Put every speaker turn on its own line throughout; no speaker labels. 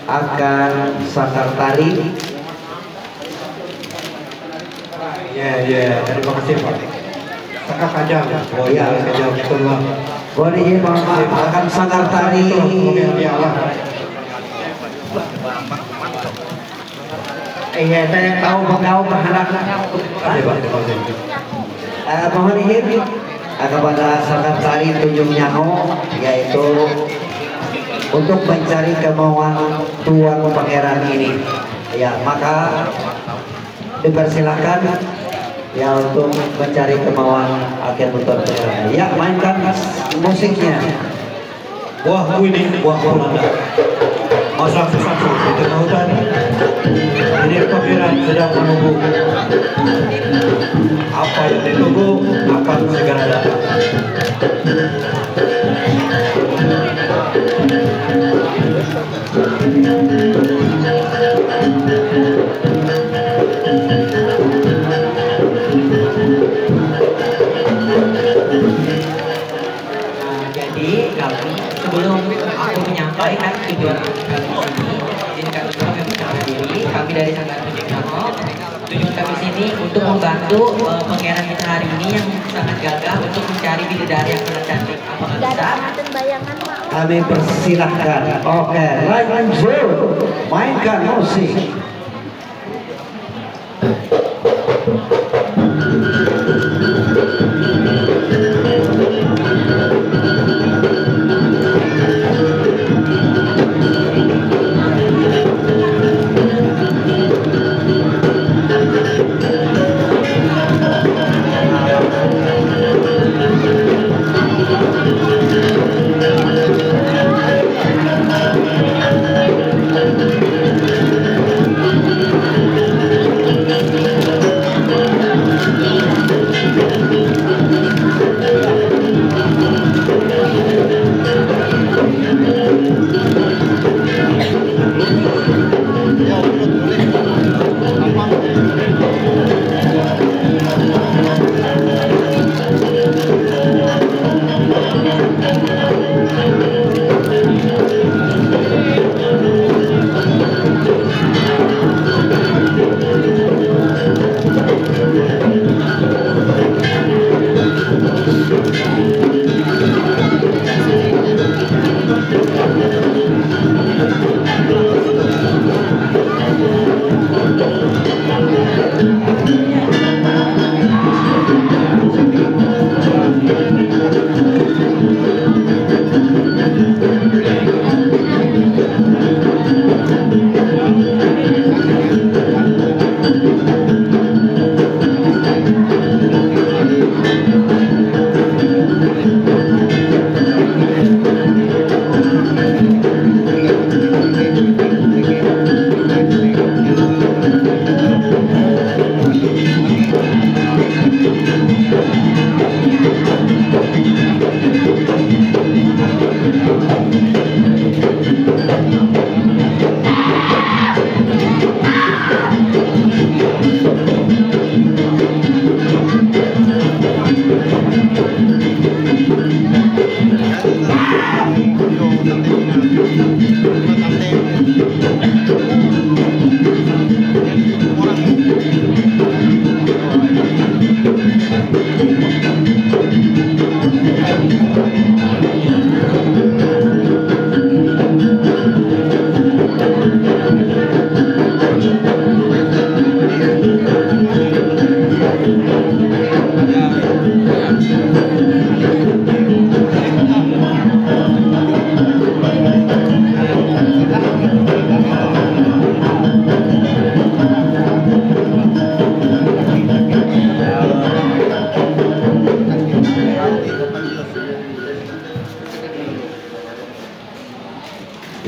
akan sakar tari.
Ya, terima kasih Pak. Sakar kajang.
Oh iya,
kajang betul Pak.
Boleh izin akan sakar tari.
Ya Allah.
Iya, saya tahu bengau berharap. Mohon izin kepada sakar tari Tunjung Nyaho, yaitu untuk mencari kemauan Tuan Pangeran ini. Ya, maka dipersilakan ya untuk mencari kemauan akhir Tuan Pangeran. Ya, mainkan musiknya.
Wah, ini wah Belanda. Masa satu di tengah hutan. Ini pangeran sedang menunggu. Apa yang ditunggu akan segera datang.
Jadi kami sebelum aku menyampaikan tujuan kami ini, izinkan kami berbicara diri. Kami dari Sanggar Tunjung Nyaho, tujuan kami sini untuk membantu pangeran kita hari ini yang sangat gagah untuk mencari bidadari yang sangat cantik. Apakah bisa?
Kami persilahkan. Oke, lanjut. Mainkan musik.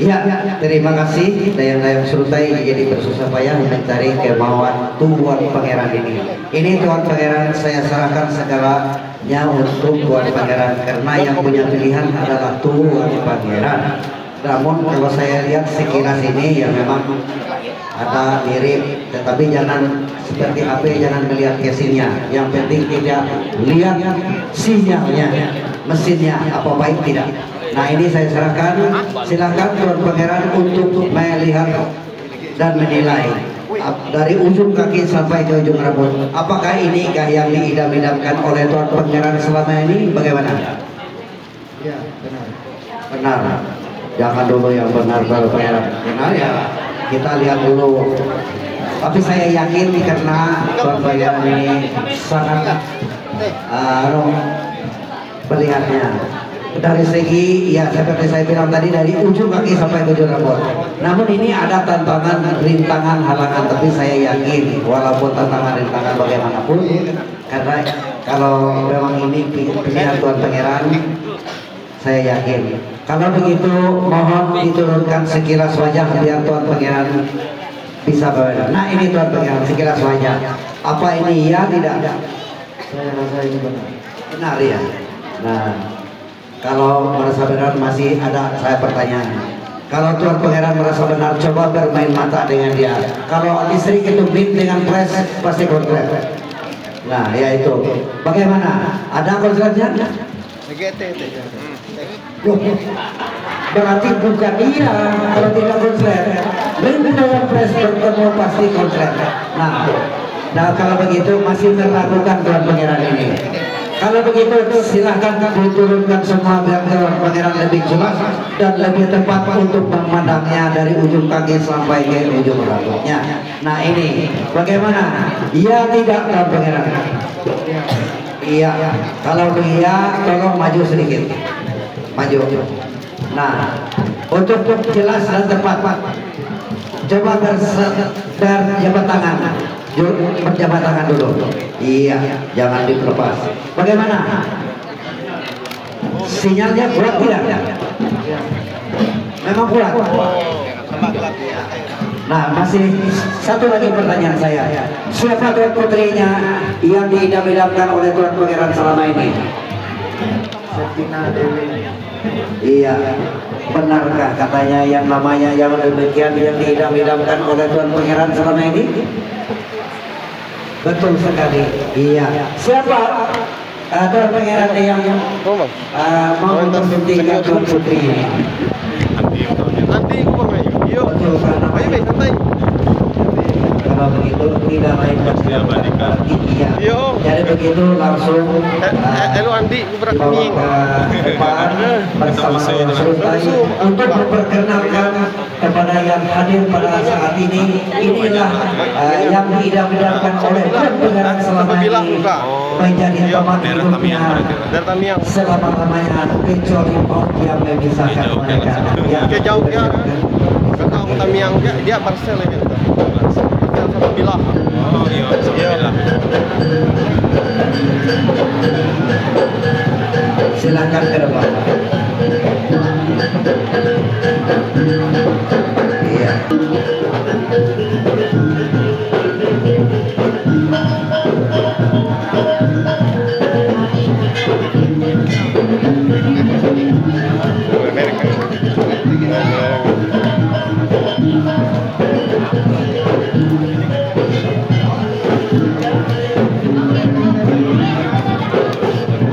Ya, terima kasih Dayang-dayang Surutai jadi bersusah payah mencari kemauan Tuan Pangeran ini. Ini Tuan Pangeran saya serahkan segalanya untuk Tuan Pangeran karena yang punya pilihan adalah Tuan Pangeran. Namun kalau saya lihat sekilas ini ya memang ada mirip, tetapi jangan seperti HP, jangan melihat casingnya. Yang penting tidak lihat sinyalnya, mesinnya apa baik tidak. Nah ini saya serahkan, silakan Tuan Pangeran untuk melihat melihat dan menilai dari ujung kaki sampai ke ujung rambut. Apakah inikah yang diidam-idamkan oleh Tuan Pangeran selama ini? Bagaimana?
Ya, benar.
Benar. Jangan dulu yang benar Tuan Pangeran. Benar ya. Kita lihat dulu. Tapi saya yakin karena Tuan Pangeran ini sangat melihatnya dari segi ya seperti saya bilang tadi dari ujung kaki sampai ke ujung rambut. Namun ini ada tantangan, rintangan, halangan, tapi saya yakin walaupun tantangan, rintangan bagaimanapun, karena kalau memang ini pilihan Tuan Pangeran, saya yakin. Kalau begitu mohon diturunkan sekilas wajah biar Tuan Pangeran bisa berbeda. Nah ini Tuan Pangeran sekilas wajah. Apa ini ya tidak?
Saya rasa ini benar.
Benar ya. Nah, kalau merasa benar masih ada saya pertanyaan. Kalau Tuan Pangeran merasa benar, coba bermain mata dengan dia. Kalau istri itu beat dengan press pasti kontrak. Nah, ya itu. Bagaimana? Ada kontraknya? Loh, berarti bukan dia kalau tidak kontrak. Beat dengan press bertemu pasti kontrak. Nah, kalau begitu masih terlakukan Tuan Pangeran ini. Kalau begitu silahkan diturunkan semua biar Tuan Pangeran lebih jelas dan lebih tepat untuk memandangnya dari ujung kaki sampai ke ujung rambutnya. Nah ini bagaimana? Iya tidak Tuan Pangeran? Iya. Kalau iya tolong maju sedikit. Maju. Nah untuk jelas dan tepat coba berjabat tangan. Berjabat tangan dulu. Iya, jangan dilepas. Bagaimana? Sinyalnya kuat tidak? Memang kuat. Nah, masih satu lagi pertanyaan saya. Siapa Tuan putrinya yang diidam-idamkan oleh Tuan Pangeran selama ini?
Septina Dewi.
Iya, benarkah katanya yang namanya yang demikian yang diidam-idamkan oleh Tuan Pangeran selama ini? Betul sekali. Iya. Siapa Tuan Pangeran yang mau mempentingkan Tuan Putri ini?
Nanti aku bang ayo. Yuk.
Betul karena
Ayo santai.
kalau begitu tidak lain dan tidak bukan iya.
Yo.
Jadi begitu langsung
Halo Andi, aku berak
dibawa
kuning.
ke depan bersama Tuan Sultan untuk memperkenalkan kepada yang hadir pada saat ini. Inilah yang diidam-idamkan oleh Tuan Pangeran selama ini menjadi teman hidupnya selama-lamanya kecuali maut yang memisahkan mereka.
Oke jauh ya. Kakak aku Tamiang dia Barcel ya. Barcel sama Bilah.
Oh iya, sama
Silakan ke depan. Iya.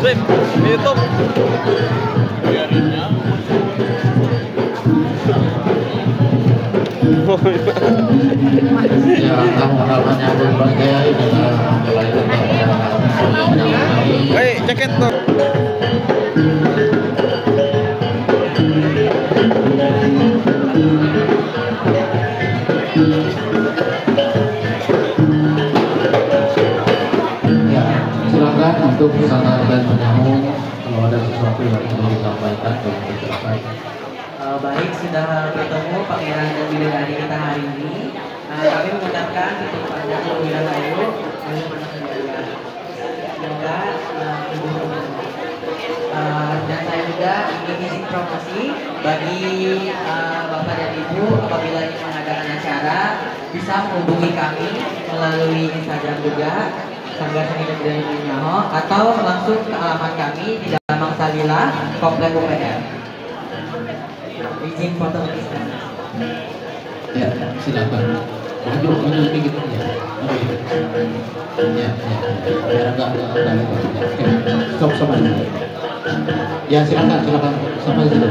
Trip, YouTube.
Ya, kalau menyambut bagai dengan mulai
Hei, jaket tuh.
ya, silakan untuk pesanan dan penyamu kalau ada sesuatu yang perlu disampaikan atau disampaikan.
Baik, sudah bertemu Pangeran dan Bidadari kita hari ini. Kami mengucapkan itu pada Bidadari bagaimana saja. Semoga ibu dan saya juga ingin izin promosi bagi bapak dan ibu apabila ingin mengadakan acara bisa menghubungi kami melalui Instagram juga Sanggar Seni dan Budaya Nyaho atau langsung ke alamat kami di Damang Salila Komplek UPR. Izin foto Instagram.
Ya, silakan. Maju dikit ya. Ya, biar enggak. Oke, stop sama dulu. Ya, silakan sampai dulu.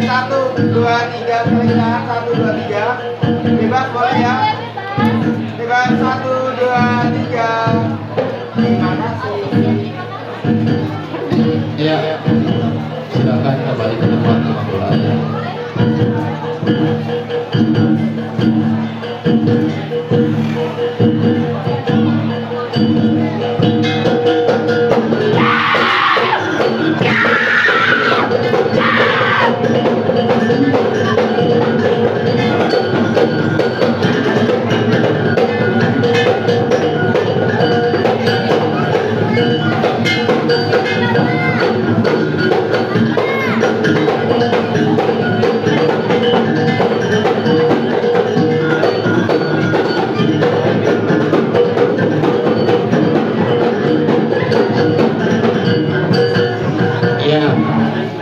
Satu, dua, tiga, perintah 1, 2, 3. Bebas boleh ya? Bebas 1, 2, 3. Gimana sih?
Ya, silakan kembali ke tempat bola.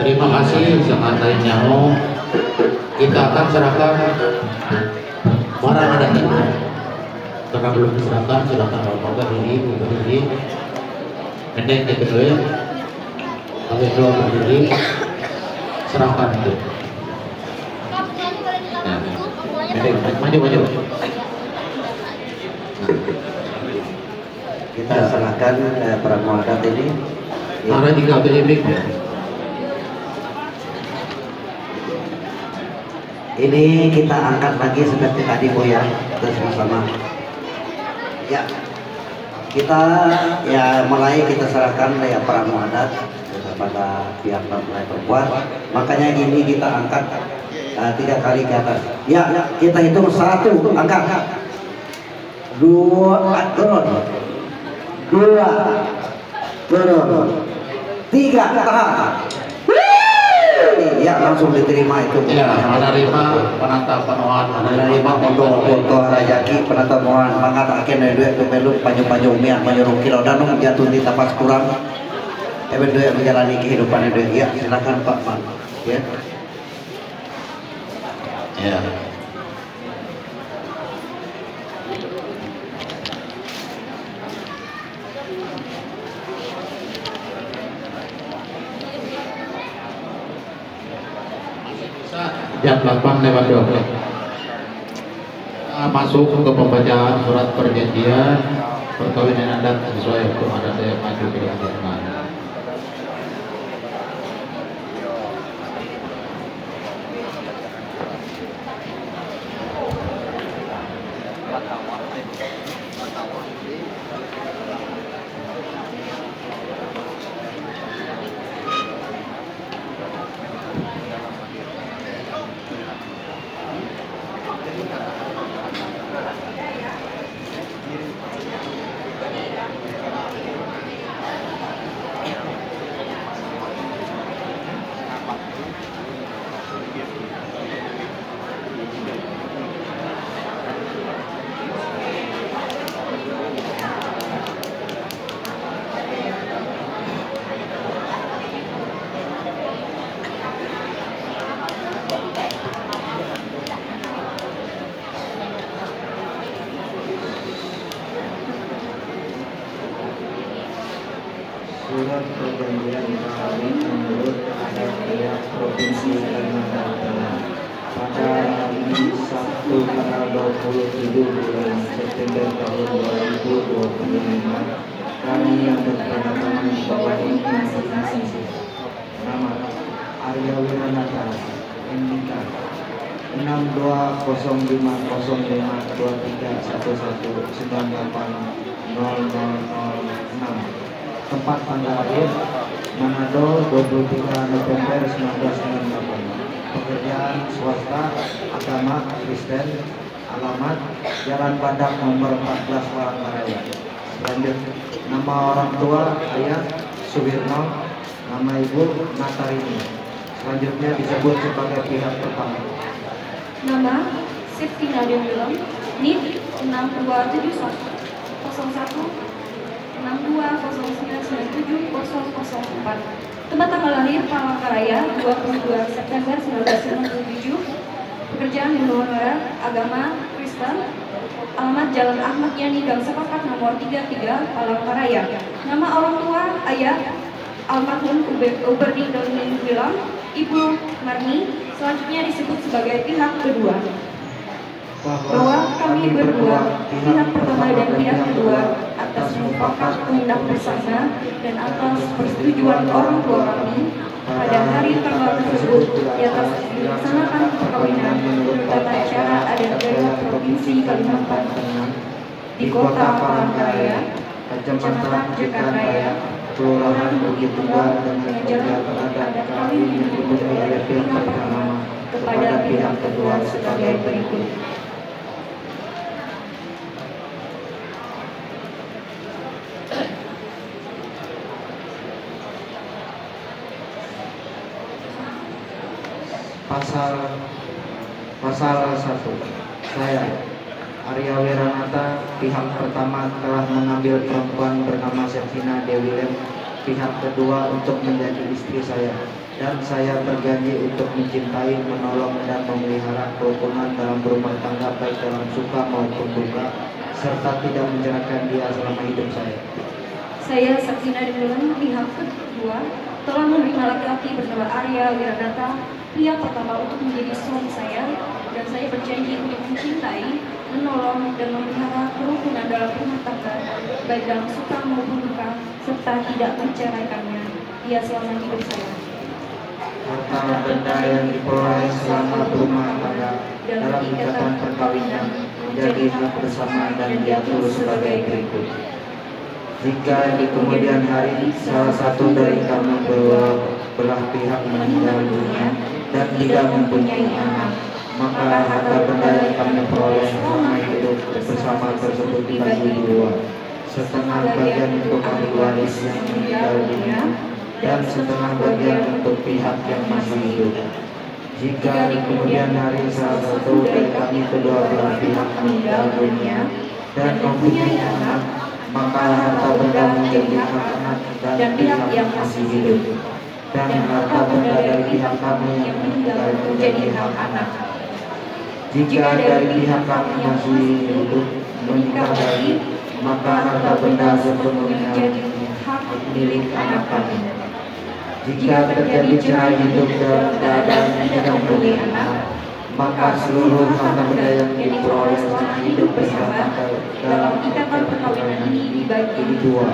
Terima kasih sangat nyaho. Kita akan serahkan barang adat ini. Karena belum diserahkan, silakan bapak berdiri, ibu berdiri. Pendek ke kedua, kami dua berdiri. Serahkan itu. Maju.
Kita serahkan perangkat adat ini.
Ada 3 BMX ya.
Ini kita angkat lagi seperti tadi Bu ya, kita sama-sama. Ya, kita ya mulai kita serahkan ya perangkat adat kepada pihak mempelai perempuan. Makanya ini kita angkat 3 kali ke atas. Ya, kita hitung 1, angkat. 2, turun. 2, turun. 3, tahan. Ya, langsung diterima itu.
Ya, menerima penata penuhan,
menerima pondok foto rajaki penata mohon mangatakeun duit pemelu panjang-panjang mian panjang kilo danung jatuh di tapas kurang. Duit menjalani kehidupan itu. Ya, silakan Pak Man. Ya.
Ya. Jam 8:20. Masuk ke pembacaan surat perjanjian perkawinan adat sesuai hukum adat yang maju berdasarkan.
Surat perjanjian kawin menurut adat tiap provinsi Kalimantan Tengah pada hari Sabtu tanggal 27 bulan September tahun 2025 kami yang bertanda-tangan bahwa ini masing-masing nama Arya Wiranata NIK 62090311980006 tempat tanggal lahir Manado 23 November 1998, pekerjaan swasta, agama Kristen, alamat Jalan Badak nomor 14 Palangkaraya. Selanjutnya nama orang tua ayah Suwirno, nama ibu Natarini. Selanjutnya disebut sebagai pihak pertama.
Nama Septi Nadia Wilam, NIP 6271 01 620997 004 Tempat tanggal lahir Palangkaraya 22 September 1997. Pekerjaan di luar agama Kristen. Alamat Jalan Ahmad Yani Gang Sepakat nomor 33 Palangkaraya. Nama orang tua ayah almarhum Uberdi Doni Wilam, Ibu Marni, selanjutnya disebut sebagai pihak kedua. Bahwa kami berdua, pihak pertama dan pihak kedua, atas mufakat kehendak bersama dan atas persetujuan orang tua kami, pada hari tanggal tersebut di atas dilaksanakan perkawinan menurut tata cara adat daerah Provinsi Kalimantan Tengah di Kota Palangkaraya, Kecamatan Jekaraya, Kelurahan Bukit Tunggal dan mengajarkan adat kawin yang dimulai oleh pihak pertama kepada pihak kedua sebagai berikut.
Pasal 1. Saya Arya Wiranata, pihak pertama telah mengambil perempuan bernama Septina Dewi Lem, pihak kedua untuk menjadi istri saya, dan saya berjanji untuk mencintai, menolong, dan memelihara kerukunan dalam berumah tangga baik dalam suka maupun duka, serta tidak menceraikan dia selama hidup saya.
Saya Septina Dewi Lem, pihak kedua telah menerima laki-laki bernama Arya Wiranata, pihak pertama untuk menjadi suami saya, dan saya berjanji untuk mencintai, menolong, dan memelihara kerukunan dalam rumah tangga baik dalam suka maupun duka, serta tidak menceraikannya dia selama hidup saya.
Harta benda yang diperoleh selama berumah tangga dalam ikatan perkawinan menjadi hak bersama dan diatur sebagai berikut. Jika di kemudian hari salah satu dari kami belah pihak meninggal dunia dan tidak mempunyai anak, maka harta benda yang kami peroleh selama hidup bersama tersebut dibagi dua, setengah bagian untuk ahli waris yang meninggal dunia dan setengah bagian untuk pihak yang masih hidup. Jika di kemudian hari salah satu dari kami kedua belah pihak meninggal dunia dan mempunyai anak, maka harta benda menjadi hak anak dan pihak yang masih hidup, dan harta benda dari pihak kami yang meninggal menjadi hak anak. Jika dari pihak kami masih hidup menikah lagi, maka harta benda sepenuhnya menjadi hak milik anak kami. Jika terjadi cerai hidup dalam keadaan tidak mempunyai anak, maka seluruh harta benda yang diperoleh selama hidup bersama dalam ikatan perkawinan ini dibagi dua.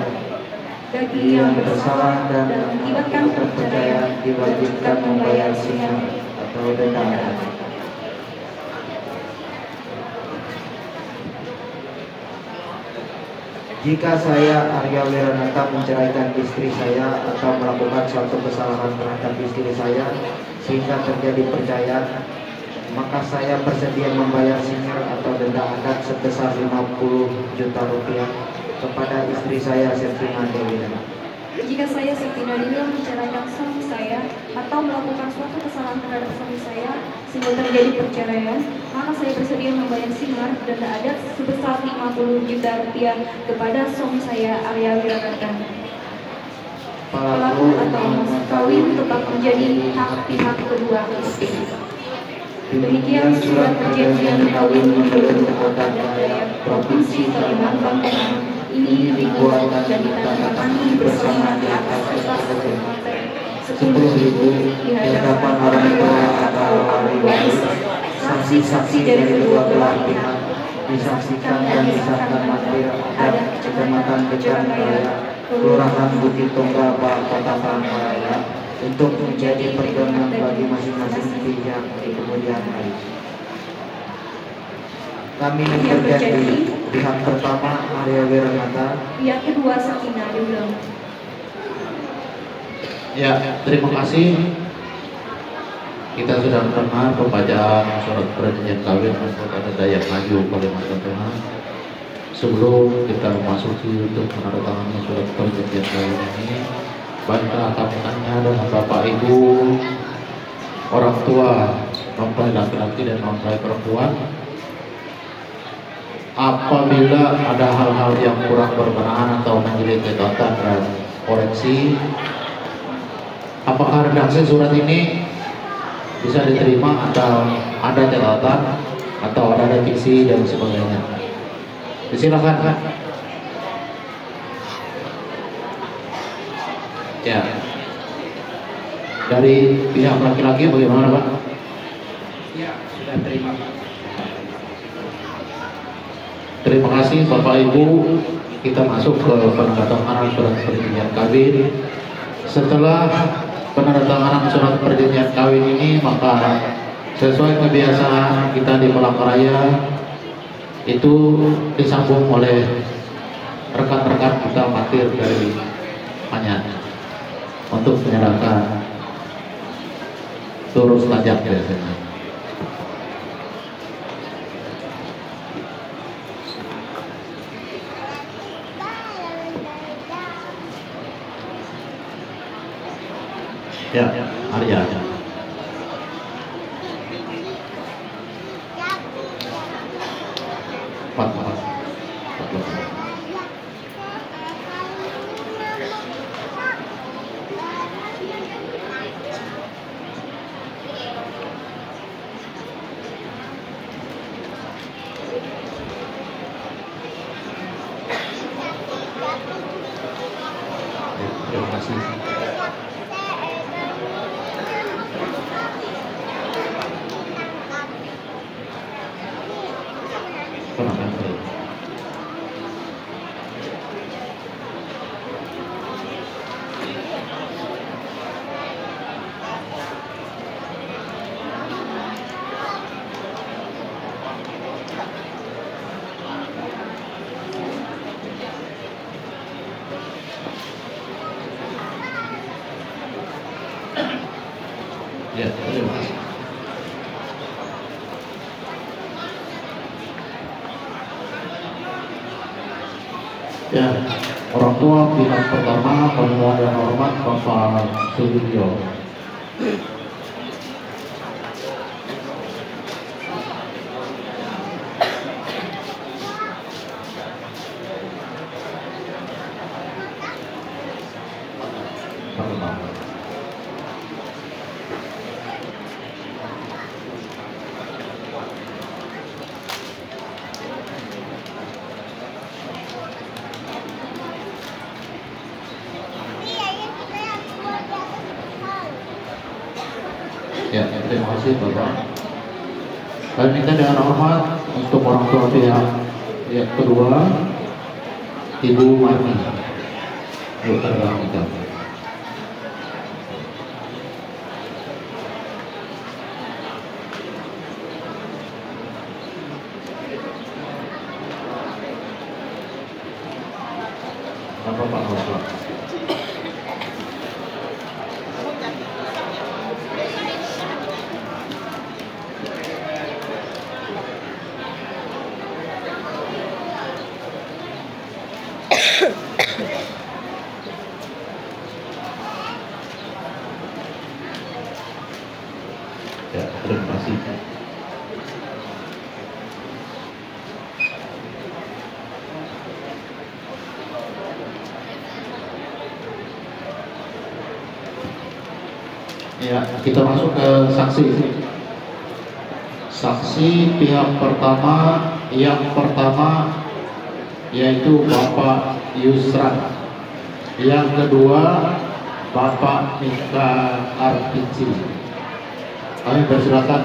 Bagi yang bersalah dan mengakibatkan perceraian diwajibkan membayar sinyal atau denda adat. Jika saya Arya Wiranata menceraikan istri saya atau melakukan suatu kesalahan terhadap istri saya sehingga terjadi perceraian, maka saya bersedia membayar sinyal atau denda adat sebesar 50 juta rupiah kepada istri saya Septina Dewi Lem.
Jika saya Septina Dewi Lem menceraikan suami saya atau melakukan suatu kesalahan terhadap suami saya sehingga terjadi perceraian, maka saya bersedia membayar sinyal denda adat sebesar 50 juta rupiah kepada suami saya Arya Wiranata. Pelaku atau mas kawin tetap menjadi hak pihak kedua istri. Demikian surat perjanjian kawin menurut Kota Jaya Provinsi Kalimantan Tengah ini dibuat dan ditandatangani bersama di atas kertas bermateri 10.000 di hadapan orang tua atau ahli waris, saksi-saksi dari kedua belah pihak, disaksikan dan disahkan material adat Kecamatan Jekaraya, Kelurahan Bukit Tunggal, Kota Palangkaraya, untuk menjadi pedoman bagi masing-masing pihak di kemudian hari. Kami berjanji, pihak pertama Arya Wiranata, pihak kedua Septina Dewi Lem.
Ya, terima kasih. Kita sudah mendengar pembacaan surat perjanjian kawin anggota Dayak Maju Kalimantan Tengah. Sebelum kita memasuki untuk menandatangani surat perjanjian kawin ini, banyak tamuannya adalah Bapak Ibu, orang tua, mempelai laki-laki dan mempelai perempuan. Apabila ada hal-hal yang kurang berkenan atau menjadi catatan dan koreksi, apakah redaksi surat ini bisa diterima atau ada catatan atau ada diksi dan sebagainya. Silakan. Ya. Dari pihak laki-laki bagaimana, Pak?
Ya, sudah terima.
Terima kasih Bapak Ibu. Kita masuk ke penandatanganan surat perjanjian kawin. Setelah penandatanganan surat perjanjian kawin ini, maka sesuai kebiasaan kita di Palangkaraya itu disambung oleh rekan-rekan kita matir dari Panyan untuk menyerahkan turus pajak biasanya. Ya, Arya. Pak. Terima kasih. Ya, terima kasih. Ya, orang tua pihak pertama pemohon yang hormat Bapak Sudibyo. Ya, terima kasih Bapak. Kami minta dengan hormat untuk orang tua pihak yang kedua, Ibu Marni. Dokter kita. Apa Pak Bapak? Ya, terima kasih. Ya, kita masuk ke saksi. Saksi pihak pertama, yang pertama yaitu Bapak Yusran. Yang kedua Bapak Mika Artici. Kami persilakan